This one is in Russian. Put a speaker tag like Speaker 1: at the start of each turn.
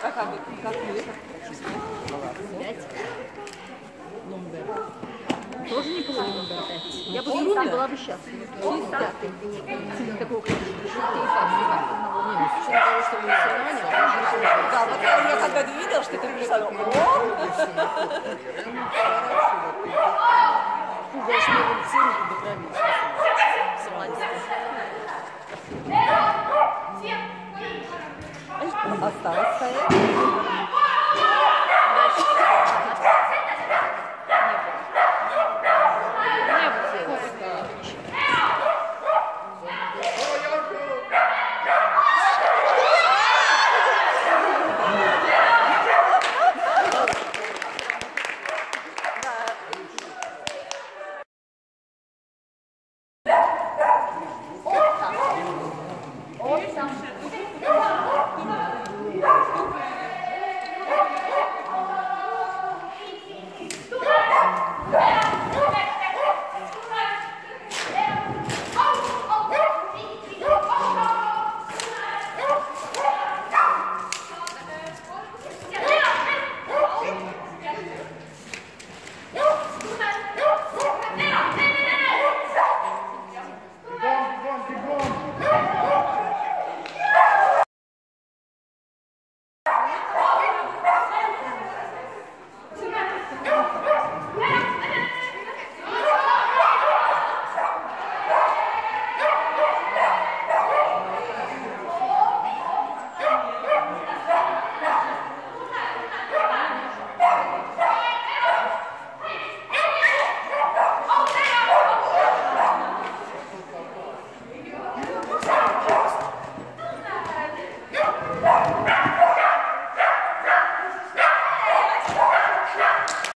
Speaker 1: Как вы? 5. Номер. Тоже не было номер 5. Я бы не была бы счастлива. Такого количества. Нет, с учетом того, что мы соревнования,
Speaker 2: да, вот я когда видела, что ты написала, о!
Speaker 1: Фу, даже не эволюционно предохранить.
Speaker 2: Осталось стоять.
Speaker 3: Ой, там.